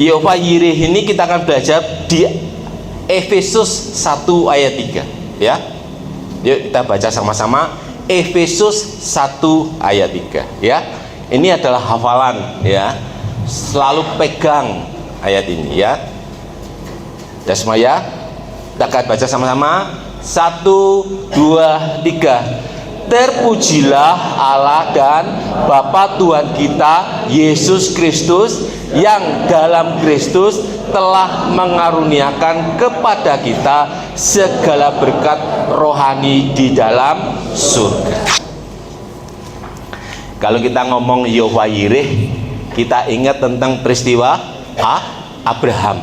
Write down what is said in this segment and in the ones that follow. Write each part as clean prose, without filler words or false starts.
Yehova Yireh ini kita akan belajar di Efesus 1 ayat 3 ya. Yuk kita baca sama-sama Efesus 1 ayat 3 ya. Ini adalah hafalan ya. Selalu pegang ayat ini ya. Dan semua ya. Kita akan baca sama-sama 1, 2, 3. Terpujilah Allah dan Bapa Tuhan kita Yesus Kristus, yang dalam Kristus telah mengaruniakan kepada kita segala berkat rohani di dalam surga. Kalau kita ngomong Yehova Yireh, kita ingat tentang peristiwa Abraham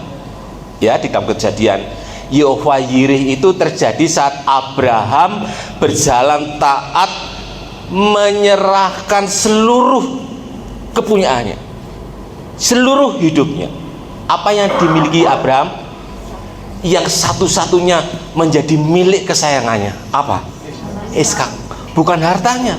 ya, di dalam Kejadian. Yehova Yireh itu terjadi saat Abraham berjalan taat, menyerahkan seluruh kepunyaannya, seluruh hidupnya. Apa yang dimiliki Abraham, yang satu-satunya menjadi milik kesayangannya, apa? Ishak. Bukan hartanya,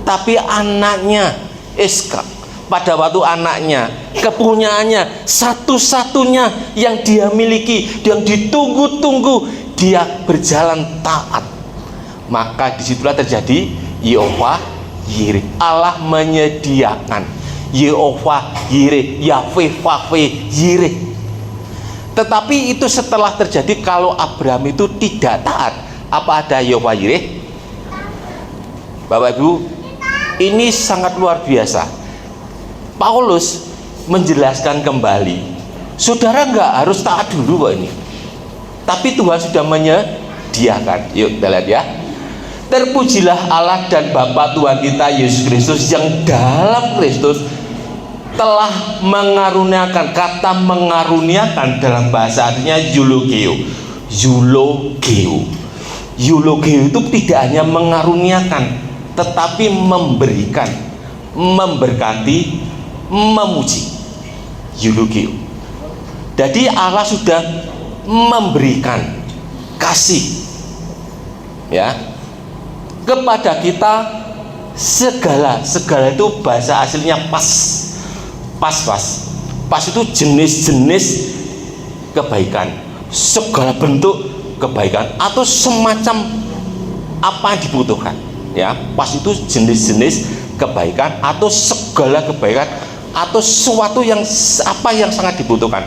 tapi anaknya Ishak. Pada waktu anaknya, kepunyaannya, satu-satunya yang dia miliki, yang ditunggu-tunggu, dia berjalan taat. Maka disitulah terjadi Yehova Yireh. Allah menyediakan. Yehova Yireh, Yahweh Yireh. Tetapi itu setelah terjadi, kalau Abraham itu tidak taat, apa ada Yehova Yireh? Bapak Ibu, ini sangat luar biasa. Paulus menjelaskan kembali, saudara nggak harus taat dulu kok ini, tapi Tuhan sudah menyediakan. Yuk kita lihat ya. Terpujilah Allah dan Bapa Tuhan kita Yesus Kristus, yang dalam Kristus telah mengaruniakan. Kata mengaruniakan dalam bahasa artinya eulogio. Eulogio itu tidak hanya mengaruniakan, tetapi memberikan, memberkati, memuji. Eulogio. Jadi Allah sudah memberikan kasih ya kepada kita segala itu bahasa aslinya pas itu jenis-jenis kebaikan, segala bentuk kebaikan atau semacam apa yang dibutuhkan ya. Pas itu jenis-jenis kebaikan atau segala kebaikan atau sesuatu yang apa yang sangat dibutuhkan.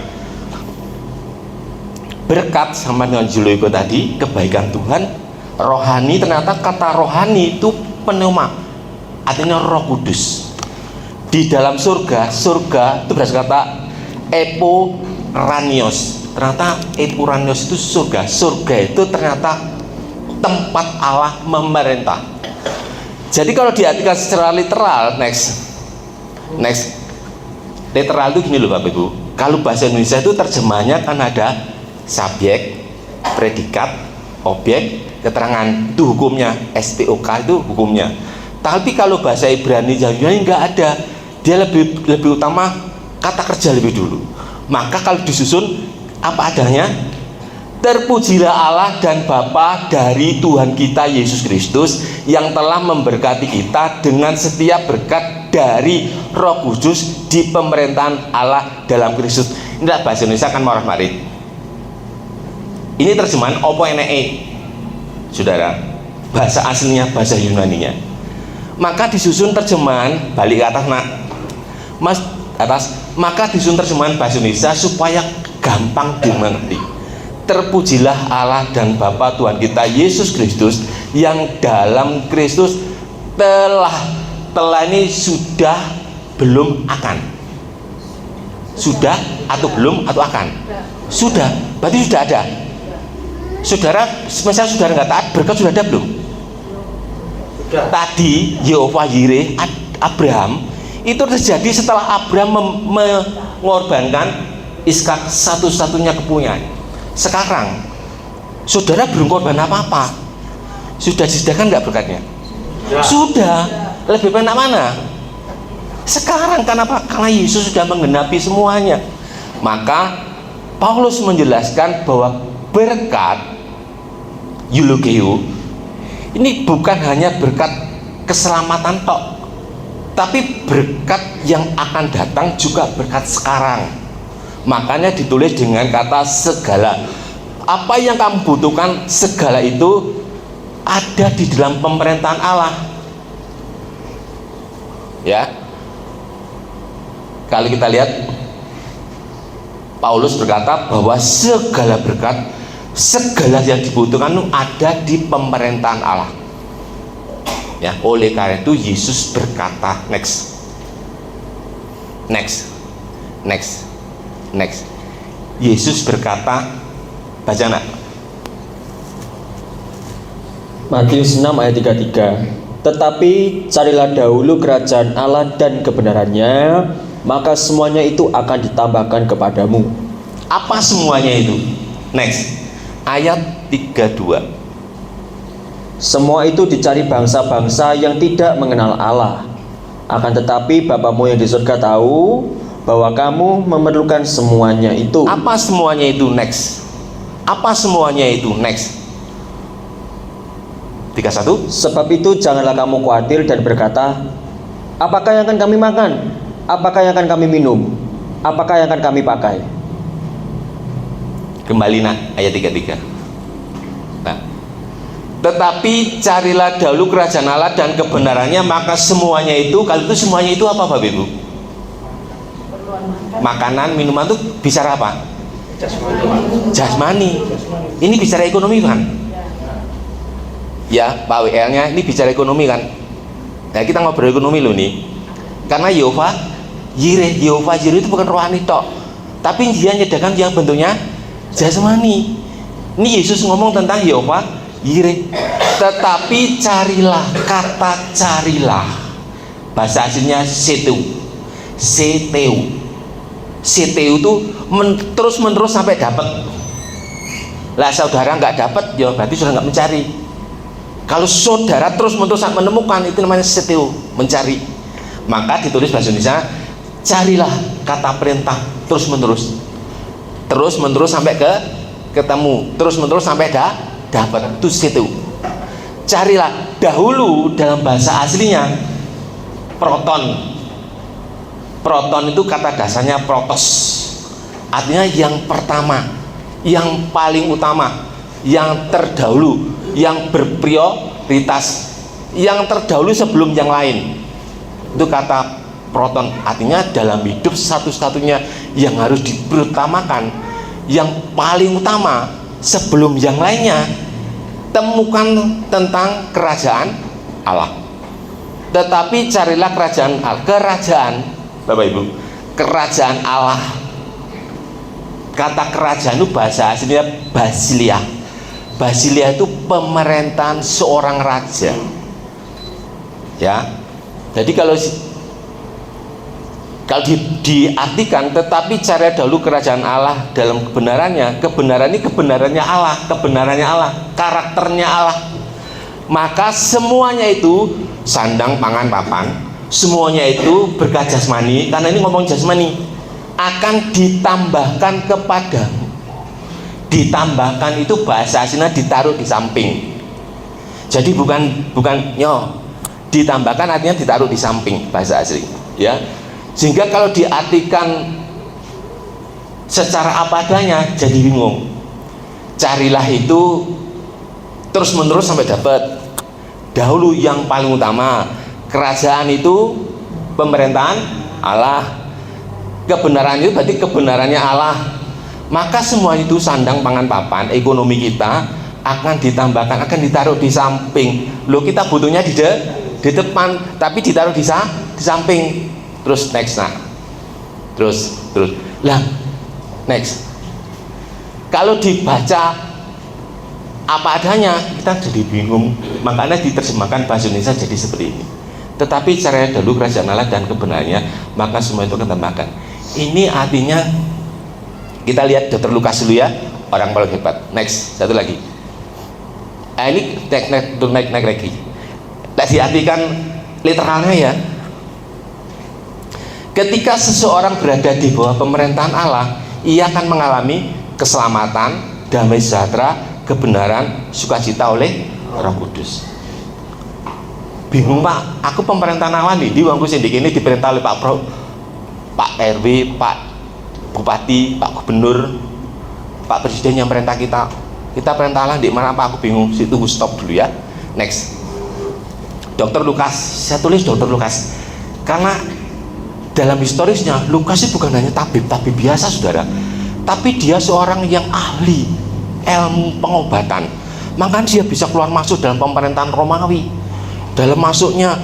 Berkat sama dengan Juloiko tadi, kebaikan Tuhan, rohani. Ternyata kata rohani itu pneuma, artinya Roh Kudus. Di dalam surga itu berasal kata epuranios. Ternyata epuranios itu surga. Surga itu ternyata tempat Allah memerintah. Jadi kalau diartikan secara literal, next literal itu gini loh Bapak Ibu. Kalau bahasa Indonesia itu terjemahannya kan ada subjek, predikat, objek, keterangan, itu hukumnya. SPOK itu hukumnya. Tapi kalau bahasa Ibrani Yunani nggak ada, dia lebih utama kata kerja lebih dulu. Maka kalau disusun apa adanya, terpujilah Allah dan Bapa dari Tuhan kita Yesus Kristus, yang telah memberkati kita dengan setiap berkat dari Roh Kudus di pemerintahan Allah dalam Kristus. Ini bahasa Indonesia kan marah marit. Ini terjemahan opo enee, saudara. Bahasa aslinya, bahasa Yunaninya. Maka disusun terjemahan, balik ke atas nak, mas atas. Maka disusun terjemahan bahasa Indonesia supaya gampang dimengerti. Terpujilah Allah dan Bapa Tuhan kita Yesus Kristus, yang dalam Kristus telah ini sudah, belum, akan. Sudah atau belum atau akan? Sudah, berarti sudah ada. Saudara, misalnya saudara nggak taat, berkat sudah ada belum? Sudah. Tadi Yehova Yireh Abraham itu terjadi setelah Abraham mengorbankan Ishak, satu-satunya kepunyaan. Sekarang saudara belum korban apa-apa, sudah disediakan nggak berkatnya? Ya. Sudah. Lebih banyak mana? Sekarang. Kenapa? Karena Yesus sudah menggenapi semuanya. Maka Paulus menjelaskan bahwa berkat eulogio ini bukan hanya berkat keselamatan tok, tapi berkat yang akan datang juga berkat sekarang. Makanya ditulis dengan kata segala. Apa yang kamu butuhkan, segala itu ada di dalam pemerintahan Allah. Ya. Kalau kita lihat, Paulus berkata bahwa segala berkat, segala yang dibutuhkan itu ada di pemerintahan Allah. Ya, oleh karena itu Yesus berkata, next. Yesus berkata, baca nak. Matius 6 ayat 33. Tetapi carilah dahulu kerajaan Allah dan kebenarannya, maka semuanya itu akan ditambahkan kepadamu. Apa semuanya itu? Next. Ayat 32. Semua itu dicari bangsa-bangsa yang tidak mengenal Allah. Akan tetapi Bapamu yang di surga tahu bahwa kamu memerlukan semuanya itu. Apa semuanya itu? Next. Apa semuanya itu? Next. 31. Sebab itu janganlah kamu khawatir dan berkata, apakah yang akan kami makan? Apakah yang akan kami minum? Apakah yang akan kami pakai? Kembali nak, ayat 33. Nah, tetapi carilah dahulu kerajaan Allah dan kebenarannya, maka semuanya itu, kalau itu semuanya itu apa Bapak Ibu? Makanan, minuman itu bicara apa? Jasmani. Ini bicara ekonomi kan? Ya, Pak WL-nya ini bicara ekonomi kan? Nah, kita ngobrol ekonomi loh nih. Karena Yehova Jireh itu bukan rohani tok, tapi dia menyediakan yang bentuknya jasmani. Ini Yesus ngomong tentang Yehova Jireh. Tetapi carilah, kata carilah, bahasa aslinya seteu itu terus menerus sampai dapat. Lah saudara nggak dapat, ya berarti sudah nggak mencari. Kalau saudara terus menerus menemukan, itu namanya seteu, mencari. Maka ditulis bahasa Indonesia, carilah, kata perintah, terus menerus sampai ketemu, terus menerus sampai dapat. Itu seteu. Carilah dahulu, dalam bahasa aslinya proton itu kata dasarnya protos, artinya yang pertama, yang paling utama, yang terdahulu, yang berprioritas, yang terdahulu sebelum yang lain. Itu kata proton, artinya dalam hidup satu-satunya yang harus diperutamakan, yang paling utama sebelum yang lainnya. Temukan tentang kerajaan Allah. Tetapi carilah kerajaan Bapak Ibu, kerajaan Allah. Kata kerajaan itu bahasa aslinya basilia. Basilia itu pemerintahan seorang raja. Ya. Jadi kalau diartikan, tetapi cari dahulu kerajaan Allah dalam kebenarannya. Kebenaran ini kebenarannya Allah, karakternya Allah. Maka semuanya itu sandang, pangan, papan, semuanya itu berkat jasmani, karena ini ngomong jasmani, akan ditambahkan kepadamu. Ditambahkan itu bahasa aslinya ditaruh di samping. Jadi bukan ditambahkan artinya ditaruh di samping, bahasa asli, ya. Sehingga kalau diartikan secara apa adanya jadi bingung. Carilah itu terus menerus sampai dapat. Dahulu yang paling utama, kerajaan itu pemerintahan Allah. Kebenaran itu berarti kebenarannya Allah. Maka semua itu sandang, pangan, papan, ekonomi kita akan ditambahkan, akan ditaruh di samping. Loh, kita butuhnya di depan, tapi ditaruh di samping. Terus next, nah, terus lah, next. Kalau dibaca apa adanya, kita jadi bingung. Makanya diterjemahkan bahasa Indonesia jadi seperti ini. Tetapi caranya dahulu kerajaan Allah dan kebenarannya, maka semua itu akan tambahkan. Ini artinya, kita lihat Dr. Lukas dulu ya, orang paling hebat. Next, satu lagi. Ini naik lagi. Tak diartikan literalnya ya. Ketika seseorang berada di bawah pemerintahan Allah, ia akan mengalami keselamatan, damai sejahtera, kebenaran, sukacita oleh Roh Kudus. Bingung Pak, aku pemerintahan Allah nih, di wangku sindik ini diperintah oleh Pak RW, Pak bupati, Pak Gubernur, Pak Presiden yang perintah kita perintah Allah di mana Pak, aku bingung. Situ stop dulu ya. Next. Dr. Lukas, saya tulis Dr. Lukas karena dalam historisnya Lukas itu bukan hanya tabib biasa saudara, tapi dia seorang yang ahli ilmu pengobatan. Makanya dia bisa keluar masuk dalam pemerintahan Romawi, dalam masuknya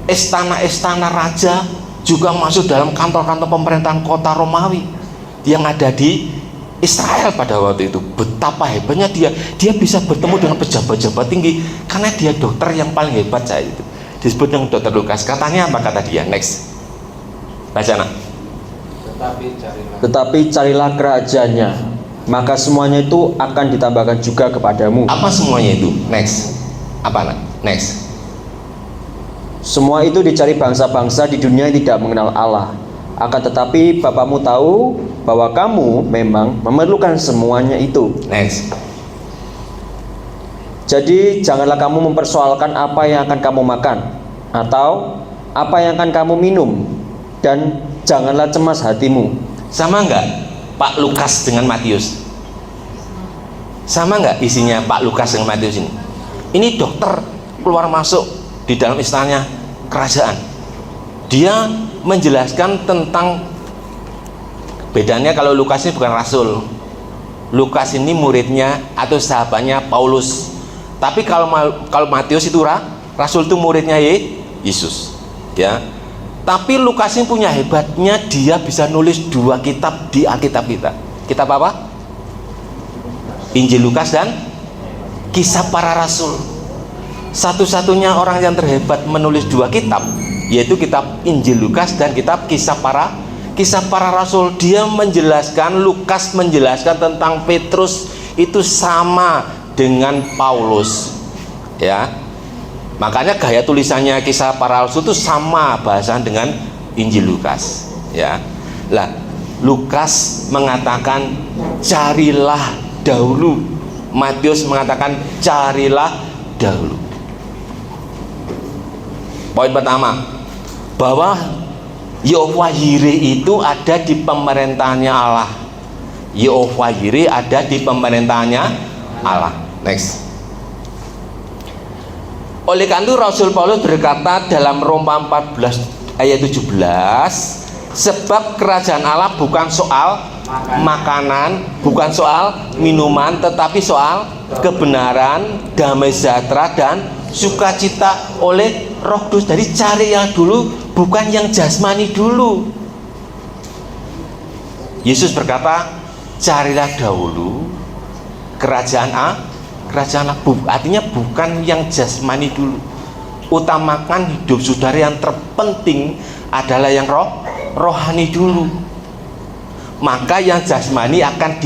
istana-istana raja, juga masuk dalam kantor-kantor pemerintahan kota Romawi yang ada di Israel pada waktu itu. Betapa hebatnya dia bisa bertemu dengan pejabat-pejabat tinggi karena dia dokter yang paling hebat saya itu. Disebut dengan Dr. Lukas. Katanya apa kata dia? Next. Baca nak. Tetapi carilah kerajaannya, maka semuanya itu akan ditambahkan juga kepadamu. Apa semuanya itu? Next. Apa nak? Next. Semua itu dicari bangsa-bangsa di dunia yang tidak mengenal Allah. Akan tetapi Bapamu tahu bahwa kamu memang memerlukan semuanya itu. Next. Jadi janganlah kamu mempersoalkan apa yang akan kamu makan atau apa yang akan kamu minum, dan janganlah cemas hatimu. Sama enggak Pak Lukas dengan Matius? Sama enggak isinya Pak Lukas dengan Matius ini? Ini dokter keluar masuk di dalam istananya kerajaan. Dia menjelaskan tentang bedanya. Kalau Lukas ini bukan rasul, Lukas ini muridnya atau sahabatnya Paulus. Tapi kalau Matius itu rasul, itu muridnya Yesus, ya. Tapi Lukas ini punya hebatnya, dia bisa nulis 2 kitab di Alkitab kita. Kitab apa? Injil Lukas dan Kisah Para Rasul. Satu-satunya orang yang terhebat menulis 2 kitab, yaitu kitab Injil Lukas dan kitab Kisah Para Rasul. Dia menjelaskan, Lukas menjelaskan tentang Petrus itu sama dengan Paulus, ya. Makanya gaya tulisannya Kisah Para Rasul itu sama bahasa dengan Injil Lukas, ya. Lah, Lukas mengatakan carilah dahulu, Matius mengatakan carilah dahulu. Poin pertama, bahwa Yehovah Yireh itu ada di pemerintahannya Allah. Yehovah Yireh ada di pemerintahannya Allah. Next. Oleh karena itu Rasul Paulus berkata dalam Roma 14 ayat 17, sebab kerajaan Allah bukan soal makanan, bukan soal minuman, tetapi soal kebenaran, damai sejahtera, dan sukacita oleh Roh Kudus. Jadi cari yang dulu, bukan yang jasmani dulu. Yesus berkata, carilah dahulu kerajaan Allah. Artinya bukan yang jasmani dulu. Utamakan hidup saudara, yang terpenting adalah yang rohani dulu. Maka yang jasmani akan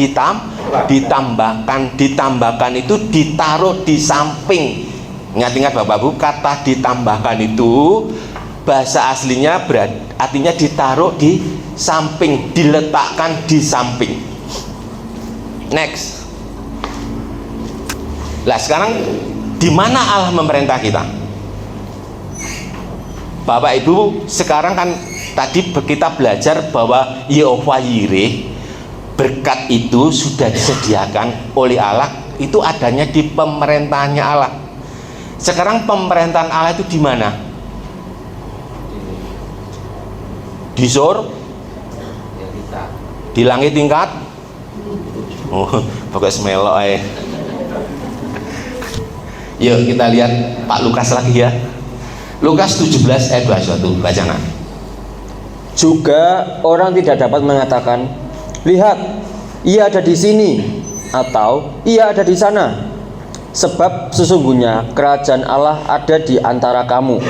ditambahkan itu ditaruh di samping. Ingat-ingat Bapak Ibu, kata ditambahkan itu bahasa aslinya artinya ditaruh di samping, diletakkan di samping. Next. Lah sekarang di mana Allah memerintah kita? Bapak Ibu, sekarang kan tadi kita belajar bahwa Yehovah Yireh, berkat itu sudah disediakan oleh Allah, itu adanya di pemerintahannya Allah. Sekarang pemerintahan Allah itu di mana? Di di langit tingkat. Oh, pakai semelok aja. Yuk kita lihat Pak Lukas lagi ya. Lukas 17 ayat 21, baca nak. Juga orang tidak dapat mengatakan, lihat, ia ada di sini, atau ia ada di sana, sebab sesungguhnya kerajaan Allah ada di antara kamu.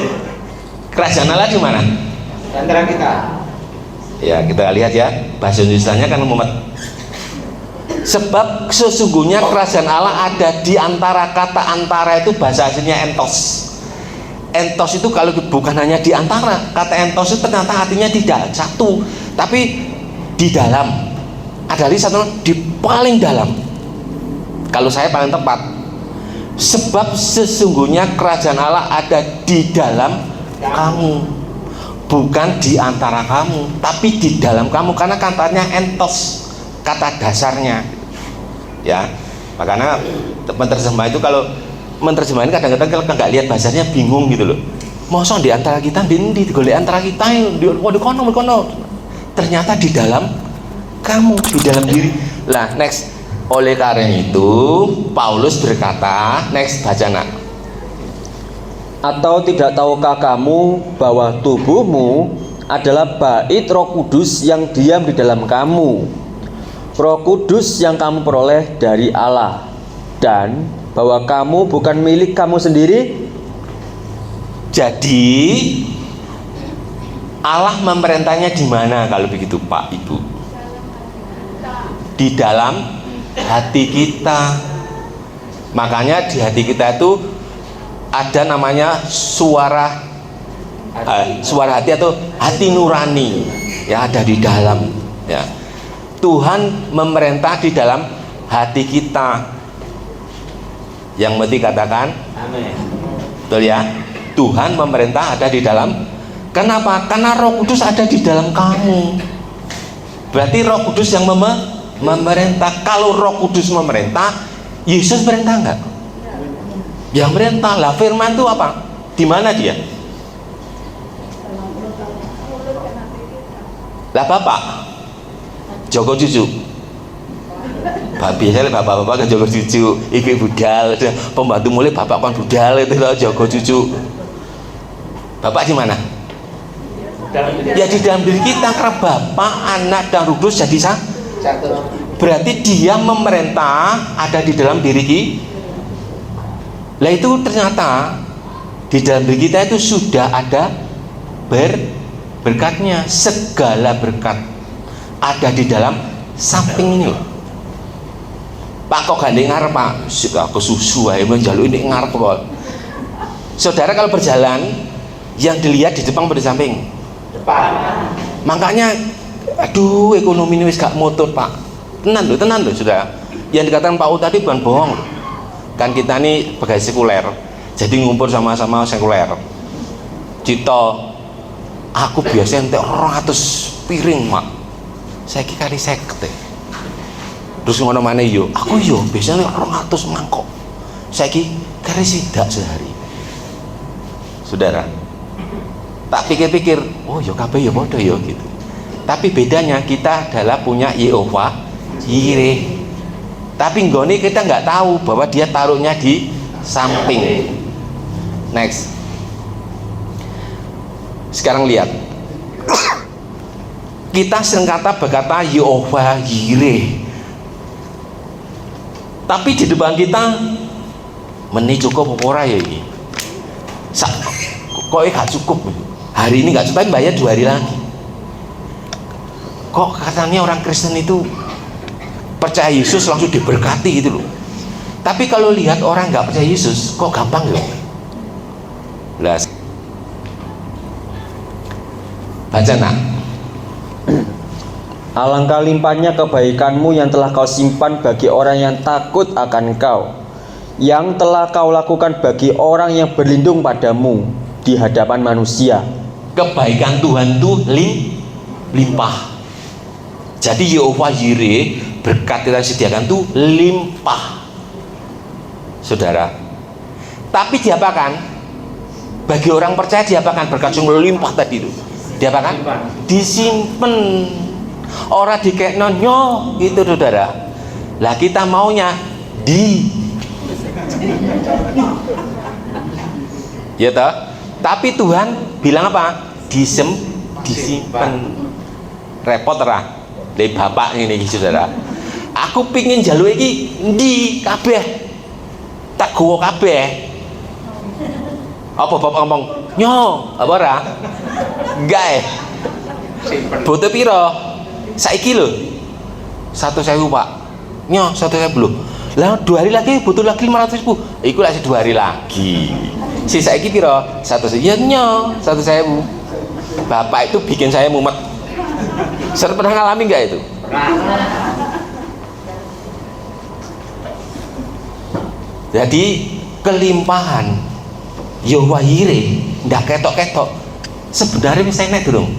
Kerajaan Allah di mana? Di antara kita. Ya, kita lihat ya, bahasa Indonesianya kan mumet. Sebab sesungguhnya kerajaan Allah ada di antara. Kata antara itu bahasa aslinya entos. Entos itu kalau bukan hanya di antara, kata entos itu ternyata artinya tidak satu, tapi di dalam. Ada di satu, di paling dalam. Kalau saya paling tepat. Sebab sesungguhnya kerajaan Allah ada di dalam kamu. bukan di antara kamu, tapi di dalam kamu, karena katanya entos, kata dasarnya. Ya, makanya menerjemah itu, kalau menerjemahin kadang-kadang kalau nggak lihat bahasanya bingung gitu loh. Mosok di antara kita, di antara kita di kono. Ternyata di dalam kamu, di dalam diri. Lah, next. Oleh karena itu, Paulus berkata, next baca nak. Atau tidak tahukah kamu bahwa tubuhmu adalah bait Roh Kudus yang diam di dalam kamu, Roh Kudus yang kamu peroleh dari Allah, dan bahwa kamu bukan milik kamu sendiri? Jadi Allah memerintahnya di mana kalau begitu Pak Ibu? Di dalam hati kita. Makanya di hati kita itu ada namanya suara hati atau hati nurani, ya, ada di dalam, ya. Tuhan memerintah di dalam hati kita. Yang mesti katakan amin. Betul ya? Tuhan memerintah ada di dalam. Kenapa? Karena Roh Kudus ada di dalam kamu. Berarti Roh Kudus yang memerintah. Kalau Roh Kudus memerintah, Yesus perintah enggak? Yang merintah. Lah firman itu apa? Di mana dia? Lah Bapak Joko cucu. Biasanya bapak-bapak kan Joko cucu, ibu budal, pembantu mulai bapak kan budal itu loh, Joko cucu. Bapak di mana? Ya di dalam diri kita, karena Bapak, Anak, dan Roh Kudus jadi satu. Berarti dia memerintah ada di dalam diri kita. Lah itu ternyata di dalam diri kita itu sudah ada berkatnya. Segala berkat ada di dalam samping ini loh. Pak kok gandeng ngarep Pak? Aku susu aja menjaluk ini ngarep kok. Saudara kalau berjalan, yang dilihat di depan pada samping? Depan. Makanya aduh, ekonomi ini wis gak motor Pak. Tenan loh sudah. Yang dikatakan Pak U tadi bukan bohong loh. Kan kita ini pegawai sekuler, jadi ngumpul sama-sama sekuler. Cito, aku biasanya entek 200 piring mak, saya kali 50. Terus ngono mana yo, aku yo biasanya 200 mangkok, saya kali sidak sehari. Saudara, tak pikir-pikir, oh yo kabeh yo bodoh yo gitu. Tapi bedanya kita adalah punya Yehova Jireh. Tapi nggone kita nggak tahu bahwa dia taruhnya di samping. Next. Sekarang lihat. Kita sering berkata Yehova Jireh. Tapi di depan kita meni cukup apa ora ya ini? Kok gak cukup? Hari ini nggak cukup, bayar 2 hari lagi. Kok katanya orang Kristen itu percaya Yesus langsung diberkati gitu loh. Tapi kalau lihat orang nggak percaya Yesus, kok gampang ya? Lah, baca nak. Alangkah limpahnya kebaikanmu yang telah kau simpan bagi orang yang takut akan kau, yang telah kau lakukan bagi orang yang berlindung padamu di hadapan manusia. Kebaikan Tuhan itu limpah. Jadi Yehova Jireh, berkat yang disediakan itu limpah, saudara. Tapi diapakan? Bagi orang percaya diapakan? Berkat sungguh limpah tadi itu diapakan? Disimpan. Orang dikekno nyo gitu saudara. Lah kita maunya ya toh? Tapi Tuhan bilang apa? Disimpan. Repot lah. Dari bapak ini saudara, aku pingin jalur ini di kabeh tak gowo kabeh. Apa bapak ngomong nyo apa ora? Enggak butuh piro saiki lho 1.000 pak, nyo 1.000 lho. Lah 2 hari lagi butuh lagi 500.000, iku lagi 2 hari lagi. Si saiki piro? 1.000. Ya nyo 1.000. Bapak itu bikin saya mumet. Saya pernah ngalami nggak itu? Jadi kelimpahan Yehova Jireh ndak ketok-ketok, sebenarnya wis enek durung?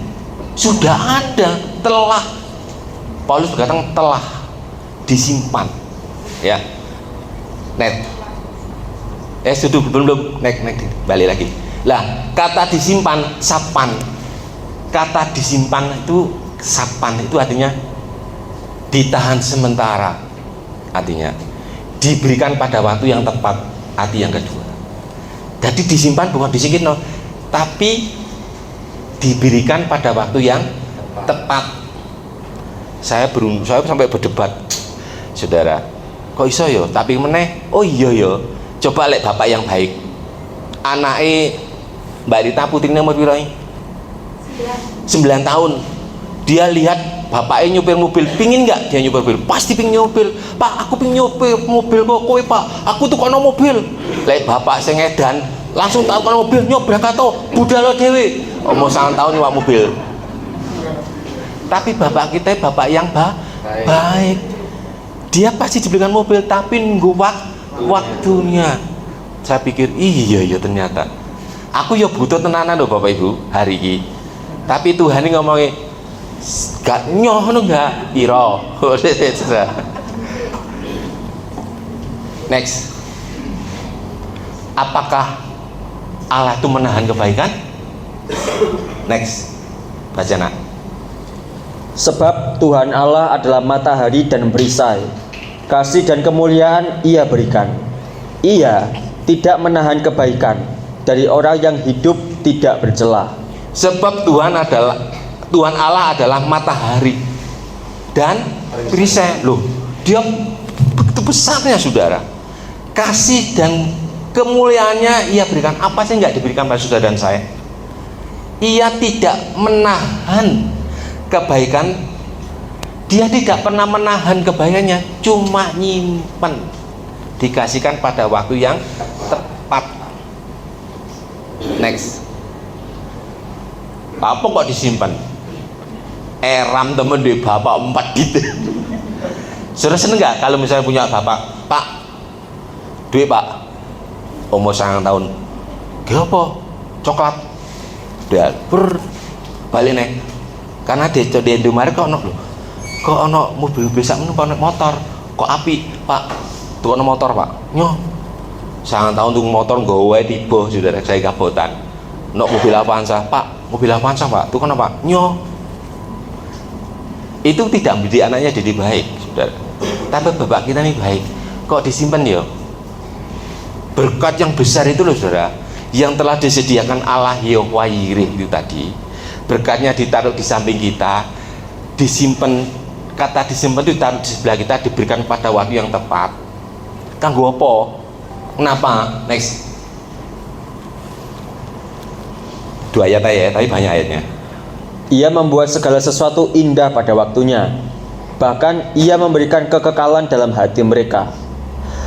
Sudah ada, telah Paulus berkata telah disimpan. Ya. Net. Sudah belum nek balik lagi. Lah, kata disimpan sapan. Kata disimpan itu sapan itu artinya ditahan sementara. Artinya diberikan pada waktu yang tepat, arti yang kedua. Jadi disimpan bukan disingkir no, tapi diberikan pada waktu yang tepat. Saya sampai berdebat, saudara. Kok iso yo? Tapi meneh, oh iya yo. Coba lek bapak yang baik. Anake Mbak Rita putrine umur piro? 9 tahun. Dia lihat bapaknya nyupir mobil, pingin nggak dia nyupir mobil? Pasti pingin nyupir. Pak, aku pingin nyupir mobil kok kowe, Pak. Aku tuh kono mobil. Lek bapak sing edan langsung tahu kono mobil nyobrak atau budal dhewe. Umur 9 tahun nyuwak mobil. Tapi bapak kita bapak yang baik. Dia pasti dibelikan mobil tapi nunggu waktunya. Saya pikir iya ternyata aku ya butuh tenanan loh Bapak Ibu hari ini. Tapi Tuhan ini ngomongin gak nyoh no gak iro. Next, apakah Allah itu menahan kebaikan? Next, baca nak. Sebab Tuhan Allah adalah matahari dan perisai, kasih dan kemuliaan Ia berikan. Ia tidak menahan kebaikan dari orang yang hidup tidak bercela. Sebab Tuhan Allah adalah matahari dan perisai. Loh, dia begitu besarnya saudara. Kasih dan kemuliaannya Ia berikan. Apa sih nggak diberikan pada saudara dan saya? Ia tidak menahan kebaikan. Dia tidak pernah menahan kebaikannya, cuma nyimpen, dikasihkan pada waktu yang tepat. Next, apa kok disimpan? Eram temen di bapak 4 gitu. Sudah seneng nggak kalau misalnya punya bapak, Pak, duit Pak, umur 9 tahun, gak apa? Coklat, udah balik nih, karena dia di Indomaret kok ono mobil bisa menumpang motor, kok api Pak, tuh ono motor Pak, nyoh 9 tahun tuh motor gue tiba saudara saya kabotan, mobil Avanza Pak, mobil Avanza Pak, tuh kan Pak, nyoh itu tidak mendidik anaknya jadi baik saudara. Tapi bapak kita ini baik, kok disimpan ya? Berkat yang besar itu loh saudara, yang telah disediakan Allah Yahweh Yireh itu tadi, berkatnya ditaruh di samping kita, disimpan. Kata disimpan itu ditaruh di sebelah kita, diberikan pada waktu yang tepat. Kanggo apa? Kenapa? Next, 2 ayat ya, tapi banyak ayatnya. Ia membuat segala sesuatu indah pada waktunya, bahkan Ia memberikan kekekalan dalam hati mereka.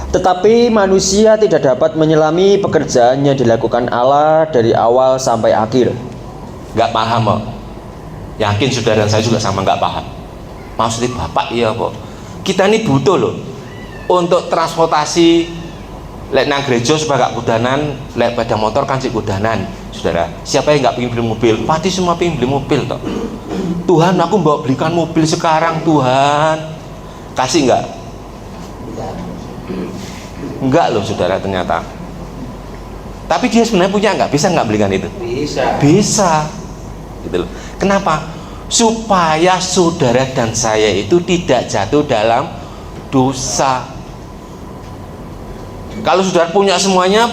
Tetapi manusia tidak dapat menyelami pekerjaan yang dilakukan Allah dari awal sampai akhir. Gak paham kok. Yakin saudara dan saya juga sama gak paham. Maksudnya bapak iya kok. Kita ini butuh loh untuk transportasi. Lek nang gereja supaya gak kudanan, lek pada motor kan si kudanan, saudara. Siapa yang gak pengen beli mobil? Pasti semua pengen beli mobil toh. Tuhan, aku mau belikan mobil sekarang Tuhan. Kasih nggak? Enggak loh saudara ternyata. Tapi dia sebenarnya punya nggak? Bisa nggak belikan itu? Bisa. Gitu loh. Kenapa? Supaya saudara dan saya itu tidak jatuh dalam dosa. Kalau saudara punya semuanya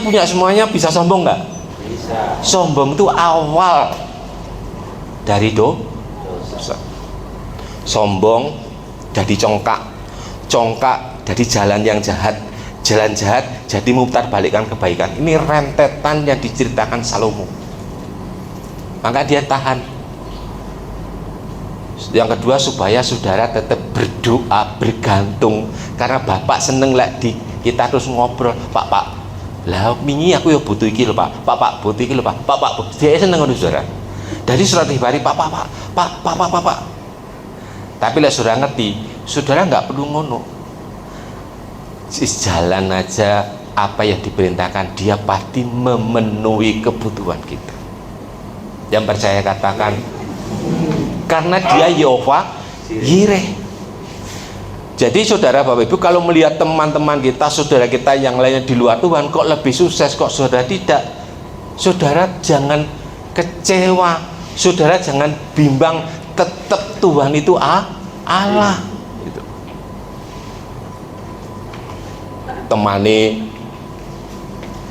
bisa sombong nggak? Bisa. Sombong itu awal dari dosa. Sombong jadi congkak jadi jalan yang jahat, jalan jahat jadi memutar balikkan kebaikan. Ini rentetan yang diceritakan Salomo. Maka dia tahan. Yang kedua, supaya saudara tetap berdoa, bergantung, karena bapak seneng lah kita terus ngobrol, pak lah wingi aku ya butuh iki lho pak butuh iki lho pak dia seneng ngono saudara. Dari surat Ibrani pak. Tapi lah saudara ngerti, saudara nggak perlu ngono, jalan aja apa yang diperintahkan, dia pasti memenuhi kebutuhan kita. Yang percaya katakan, karena dia Yehova Yireh. Jadi saudara Bapak Ibu, kalau melihat teman-teman kita, saudara kita yang lainnya di luar Tuhan kok lebih sukses, kok saudara tidak, saudara jangan kecewa, saudara jangan bimbang, tetap Tuhan itu Allah. Gitu. Temane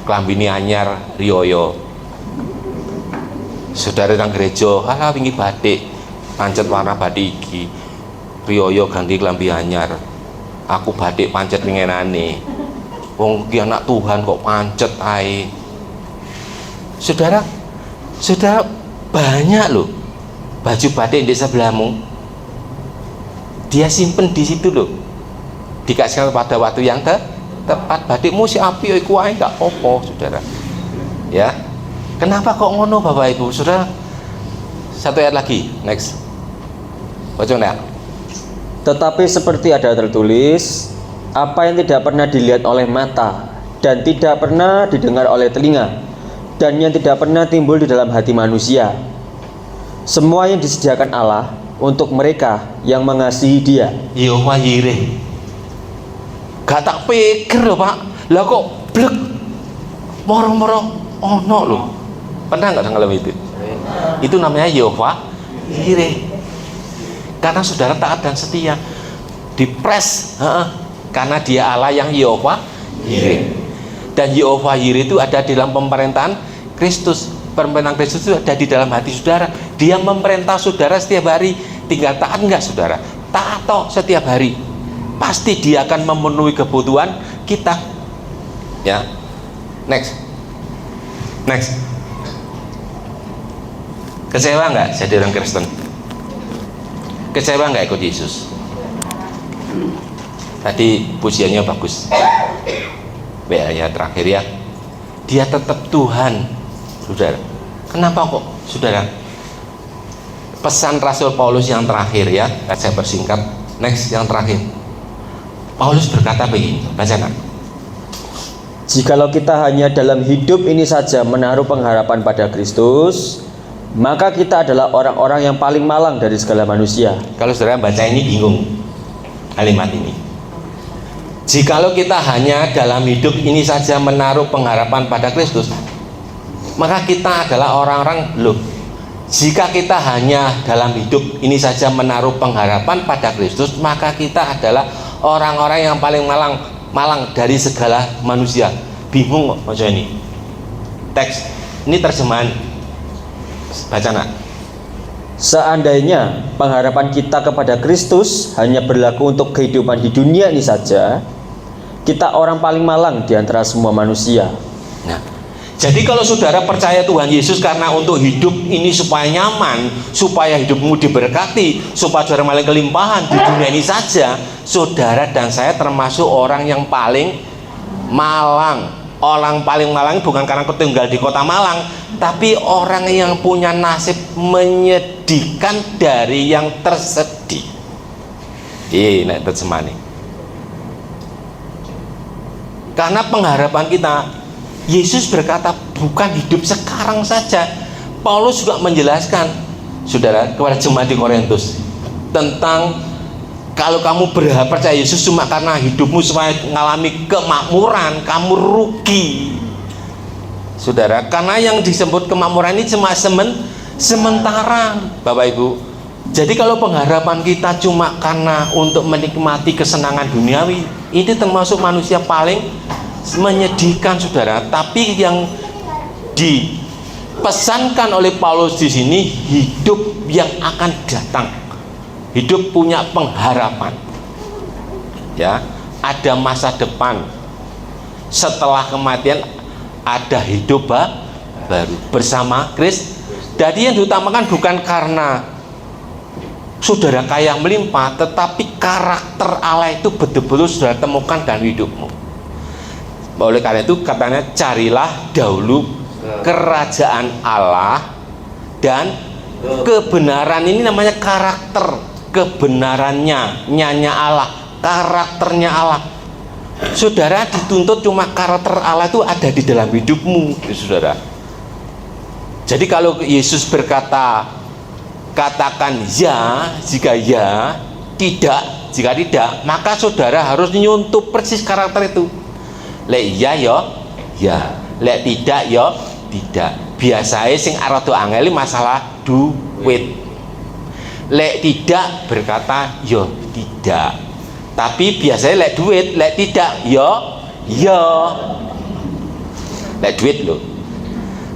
klambine anyar riyoyo, saudara nang gereja, alah wingi batik pancet warna batik iki, riyoyo ganti klambi anyar, aku batik pancet wingenane, wong ki anak Tuhan kok pancet ae. Saudara banyak loh baju batik di sebelahmu, dia simpen di situ loh, dikasihkan pada waktu yang tepat. Batikmu si api iku ae gak apa, saudara. Ya. Kenapa kok ngono Bapak Ibu? Saudara, satu ayat lagi, next. Baca enggak? Tetapi seperti ada tertulis, apa yang tidak pernah dilihat oleh mata dan tidak pernah didengar oleh telinga dan yang tidak pernah timbul di dalam hati manusia, semua yang disediakan Allah untuk mereka yang mengasihi Dia. Yehova Yireh. Gak tak pikir loh Pak, lah kok blek moro-moro ono loh. Pernah nggak ngalamin itu? Itu namanya Yehova Yireh. Karena saudara taat dan setia, dipres, karena dia Allah yang Yehova Yireh. Dan Yehova Yireh itu ada di dalam pemerintahan Kristus. Pemerintahan Kristus itu ada di dalam hati saudara. Dia memerintah saudara setiap hari. Tinggal taat enggak saudara? Taat toh setiap hari. Pasti dia akan memenuhi kebutuhan kita. Ya. Next. Kecewa enggak jadi orang Kristen? Kecewa enggak ikut Yesus? Tadi pujiannya bagus. Ya terakhir ya. Dia tetap Tuhan, saudara. Kenapa kok, saudara? Pesan Rasul Paulus yang terakhir ya, saya persingkat. Next, yang terakhir. Paulus berkata begini, baca nak. Jikalau kita hanya dalam hidup ini saja menaruh pengharapan pada Kristus, maka kita adalah orang-orang yang paling malang dari segala manusia. Kalau saudara baca ini bingung kalimat ini. Jikalau kita hanya dalam hidup ini saja menaruh pengharapan pada Kristus, maka kita adalah orang-orang loh. Jika kita hanya dalam hidup ini saja menaruh pengharapan pada Kristus, maka kita adalah orang-orang yang paling malang dari segala manusia. Bingung kok baca ini. Teks ini terjemahan. Baca nak. Seandainya pengharapan kita kepada Kristus hanya berlaku untuk kehidupan di dunia ini saja, kita orang paling malang di antara semua manusia. Nah, jadi kalau saudara percaya Tuhan Yesus karena untuk hidup ini supaya nyaman, supaya hidupmu diberkati, supaya saudara maling kelimpahan di dunia ini saja, saudara dan saya termasuk orang yang paling malang. Orang paling malang bukan karena tinggal di kota Malang, tapi orang yang punya nasib menyedihkan dari yang tersedih. Nah terjemahan. Karena pengharapan kita, Yesus berkata bukan hidup sekarang saja. Paulus juga menjelaskan, saudara, kepada jemaat di Korintus tentang kalau kamu berharap percaya Yesus cuma karena hidupmu supaya mengalami kemakmuran, kamu rugi, saudara. Karena yang disebut kemakmuran ini cuma sementara, Bapak Ibu. Jadi kalau pengharapan kita cuma karena untuk menikmati kesenangan duniawi, ini termasuk manusia paling menyedihkan, saudara. Tapi yang dipesankan oleh Paulus di sini hidup yang akan datang. Hidup punya pengharapan, ya, ada masa depan setelah kematian, ada hidup baru bersama Kristus. Jadi yang diutamakan bukan karena saudara kaya melimpah, tetapi karakter Allah itu betul-betul saudara temukan dalam hidupmu. Oleh karena itu katanya carilah dahulu kerajaan Allah dan kebenaran. Ini namanya karakter. Kebenarannya, nyanya Allah, karakternya Allah. Saudara dituntut cuma karakter Allah itu ada di dalam hidupmu, saudara. Jadi kalau Yesus berkata, katakan ya jika ya, tidak jika tidak, maka saudara harus nyuntup persis karakter itu. Lek iya ya ya, lek tidak ya tidak. Biasanya sing rada angel masalah duit. Lek tidak berkata ya tidak. Tapi biasanya lek duit, lek tidak ya ya. Lek duit loh.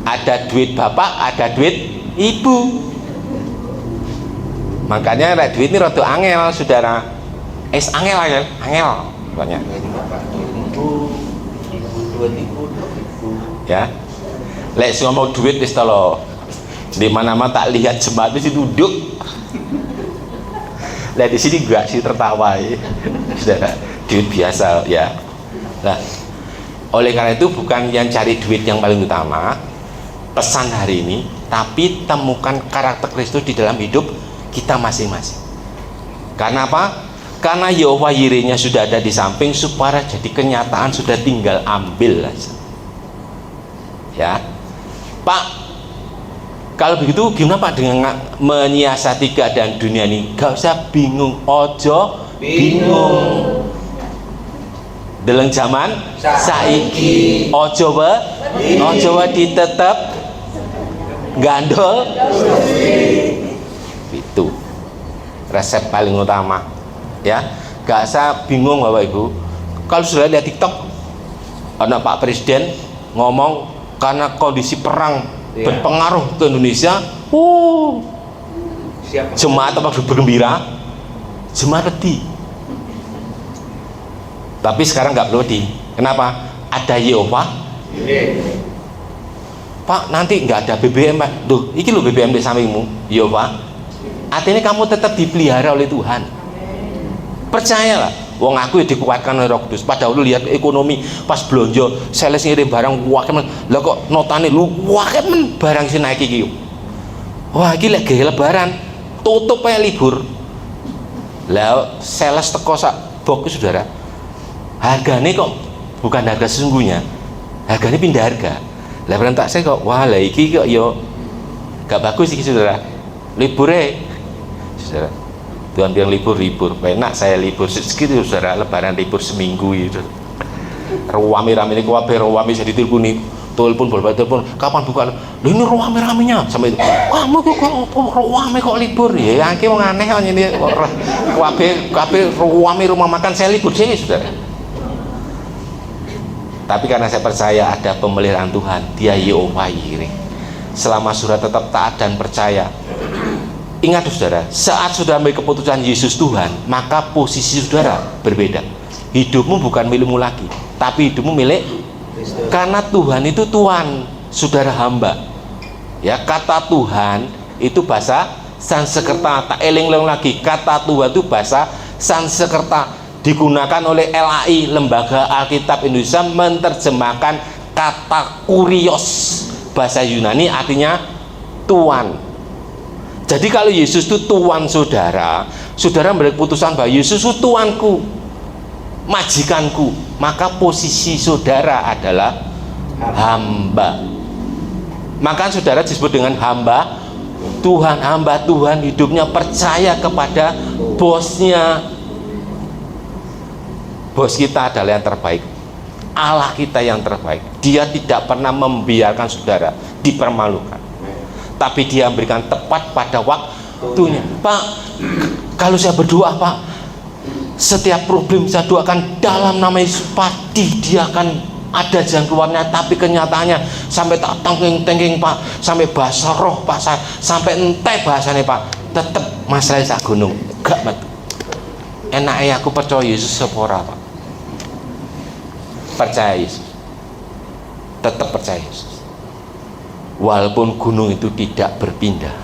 Ada duit bapak, ada duit ibu. Makanya lek duit ini rada angel, saudara. Angel banyak. Ya. Lek ngomong duit wis tolo. Di mana-mana tak lihat jemaat itu duduk. Lek di sini enggak sih tertawa ya. Saudara, duit biasa ya. Nah, oleh karena itu bukan yang cari duit yang paling utama pesan hari ini, tapi temukan karakter Kristus di dalam hidup kita masing-masing. Karena apa? Karena Yehova Yireh-nya sudah ada di samping, supaya jadi kenyataan sudah tinggal ambil aja. Ya, Pak, kalau begitu gimana Pak dengan menyiasati keadaan dunia ini? Gak usah bingung, ojo bingung. Dalam zaman saiki, ojo ditetep gandol. Itu resep paling utama. Ya, gak usah bingung Bapak Ibu. Kalau sudah lihat TikTok, ada Pak Presiden ngomong karena kondisi perang berpengaruh ke Indonesia, jemaat apa bergembira, jemaat pedih. Tapi sekarang nggak perlu pedih. Kenapa? Ada Yehova. Pak, nanti nggak ada BBM Pak. Duh, iki lo BBM di sampingmu, Yehova. Artinya kamu tetap dipelihara oleh Tuhan. Percayalah. Wong aku ya dikuatkan oleh Roh Kudus. Padahal lu lihat ekonomi pas belanja, sales ngirim barang wakil men. Lah kok notane lu wakil men barang sing naik iki. Wah, iki lek gawe lebaran, tutup ae libur. Lah sales teko sak bok saudara. Hargane kok bukan harga sesungguhnya. Harganya pindah harga. Lah tak saya kok wah lah iki kok yo gak bagus iki saudara. Libure saudara. Tuhan bilang libur, enak saya libur segitu saudara, lebaran libur seminggu itu. Rame-rame ini kabeh rame jadi telepon bolak-balik telepon, kapan buka? Loh ini rame-ramenya sampai itu. Kamu kok rame kok libur? Ya iki wong aneh kok ini kabeh rame rumah makan saya libur sih saudara. Tapi karena saya percaya ada pemeliharaan Tuhan, Dia Yehova Yireh. Selama saudara tetap taat dan percaya, ingat saudara, saat sudah ambil keputusan Yesus Tuhan, maka posisi saudara berbeda. Hidupmu bukan milikmu lagi, tapi hidupmu milik Kristus. Karena Tuhan itu Tuhan, saudara hamba. Ya, kata Tuhan itu bahasa Sanskerta. Tak eling-eling lagi, kata Tuhan itu bahasa Sanskerta, digunakan oleh LAI, Lembaga Alkitab Indonesia, menerjemahkan kata kurios, bahasa Yunani artinya Tuhan. Jadi kalau Yesus itu Tuhan saudara, saudara membuat keputusan bahwa Yesus itu Tuanku, majikanku, maka posisi saudara adalah hamba. Maka saudara disebut dengan hamba Tuhan. Hamba Tuhan hidupnya percaya kepada bosnya. Bos kita adalah yang terbaik, Allah kita yang terbaik. Dia tidak pernah membiarkan saudara dipermalukan, tapi Dia memberikan tepat pada waktunya. Pak, kalau saya berdoa Pak, setiap problem saya doakan dalam nama Yesus, pasti Dia akan ada jalan keluarnya. Tapi kenyataannya sampai tak tengking Pak, sampai bahasa roh Pak, saya sampai entek bahasanya Pak, tetap masalahnya sak gunung. Gak betul. Enaknya aku percaya Yesus sepora Pak. Percaya Yesus, tetap percaya Yesus. Walaupun gunung itu tidak berpindah,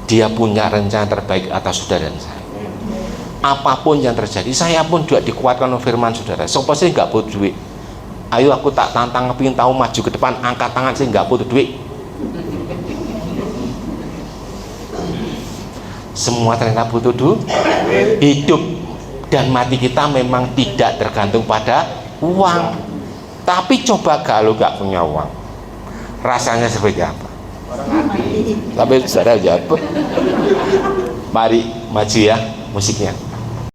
Dia punya rencana terbaik atas saudara dan saya. Apapun yang terjadi, saya pun juga dikuatkan oleh firman saudara. Sopo sih nggak butuh duit? Ayo aku tak tantang, kepingin tahu maju ke depan, angkat tangan sih nggak butuh duit. Semua ternyata butuh duit. Hidup dan mati kita memang tidak tergantung pada uang. Tapi coba kalau nggak punya uang, rasanya seperti apa? Tapi saudara jawab. Mari maju ya musiknya.